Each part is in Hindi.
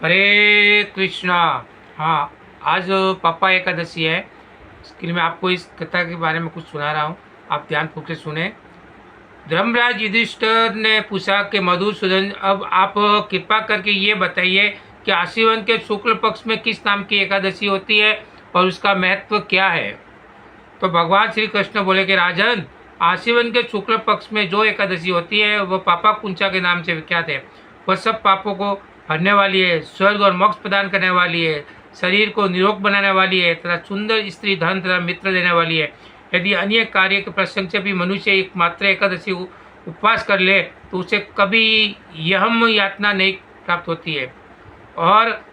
हरे कृष्णा। हाँ, आज पापा एकादशी है। इसके लिए मैं आपको इस कथा के बारे में कुछ सुना रहा हूँ, आप ध्यानपूर्वक से सुने। धर्मराज युधिष्ठिर ने पूछा कि मधुसूदन, अब आप कृपा करके ये बताइए कि आश्विन के शुक्ल पक्ष में किस नाम की एकादशी होती है और उसका महत्व क्या है। तो भगवान श्री कृष्ण बोले कि राजन, आश्विन के शुक्ल पक्ष में जो एकादशी होती है वह पापा कुंचा के नाम से विख्यात है। वह सब पापों को हरने वाली है, स्वर्ग और मोक्ष प्रदान करने वाली है, शरीर को निरोग बनाने वाली है तथा सुंदर स्त्री धन तथा मित्र देने वाली है। यदि अन्य कार्य के प्रसंग से भी मनुष्य एकमात्र एकादशी उपवास कर ले तो उसे कभी यम यातना नहीं प्राप्त होती है। और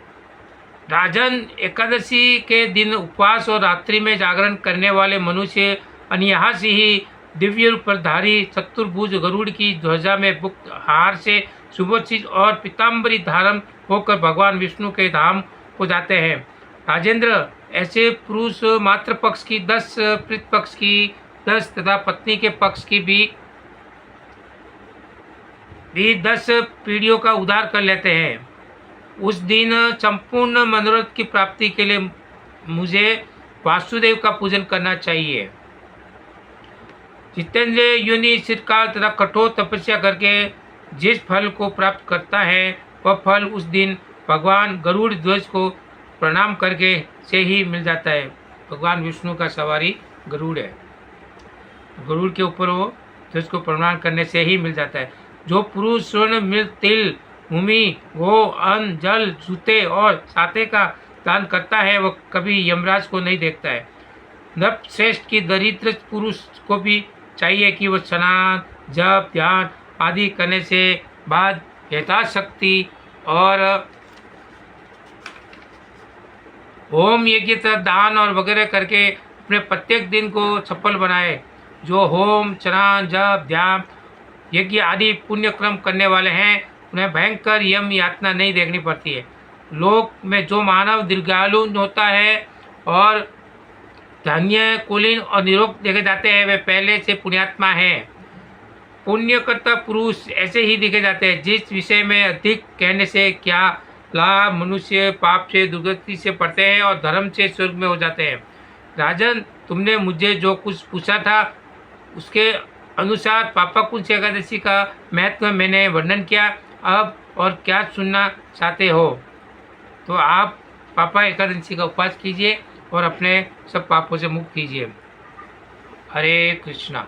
राजन, एकादशी के दिन उपवास और रात्रि में जागरण करने वाले मनुष्य अनायास ही दिव्य रूपधारी चतुर्भुज गरुड़ की ध्वजा में मुक्त हार से सुभोचित और पीताम्बरी धारण होकर भगवान विष्णु के धाम को जाते हैं। राजेंद्र, ऐसे पुरुष मात्र पक्ष की 10, पितृ पक्ष की 10 तथा पत्नी के पक्ष की भी 10 पीढ़ियों का उद्धार कर लेते हैं। उस दिन संपूर्ण मनोरथ की प्राप्ति के लिए मुझे वासुदेव का पूजन करना चाहिए। जितेंद्र योनि चिरकाल तथा कठोर तपस्या करके जिस फल को प्राप्त करता है वह फल उस दिन भगवान गरुड़ ध्वज को प्रणाम करके से ही मिल जाता है। भगवान विष्णु का सवारी गरुड़ है, गरुड़ के ऊपर वो ध्वज को प्रणाम करने से ही मिल जाता है। जो पुरुष स्वर्ण, मृत, तिल, भूमि, गो, अन्न, जल, जूते और साते का दान करता है वह कभी यमराज को नहीं देखता है। नरश्रेष्ठ की दरिद्र पुरुष को भी चाहिए कि वह स्नान, जप, ध्यान आदि करने से बाद यथाशक्ति और होम, यज्ञ, दान और वगैरह करके अपने प्रत्येक दिन को सफल बनाए। जो होम, स्नान, जप, ध्यान, यज्ञ आदि पुण्य क्रम करने वाले हैं उन्हें भयंकर यम यातना नहीं देखनी पड़ती है। लोक में जो मानव दीर्घायु होता है और धन्य, कुलीन और निरोग देखे जाते हैं वे पहले से पुण्यात्मा हैं। पुण्यकर्ता पुरुष ऐसे ही देखे जाते हैं। जिस विषय में अधिक कहने से क्या लाभ, मनुष्य पाप से दुर्गति से पड़ते हैं और धर्म से स्वर्ग में हो जाते हैं। राजन, तुमने मुझे जो कुछ पूछा था उसके अनुसार पापा कुंच एकादशी का महत्व मैंने वर्णन किया। अब और क्या सुनना चाहते हो तो आप पापा एकादशी का उपवास कीजिए और अपने सब पापों से मुक्त कीजिए। हरे कृष्णा।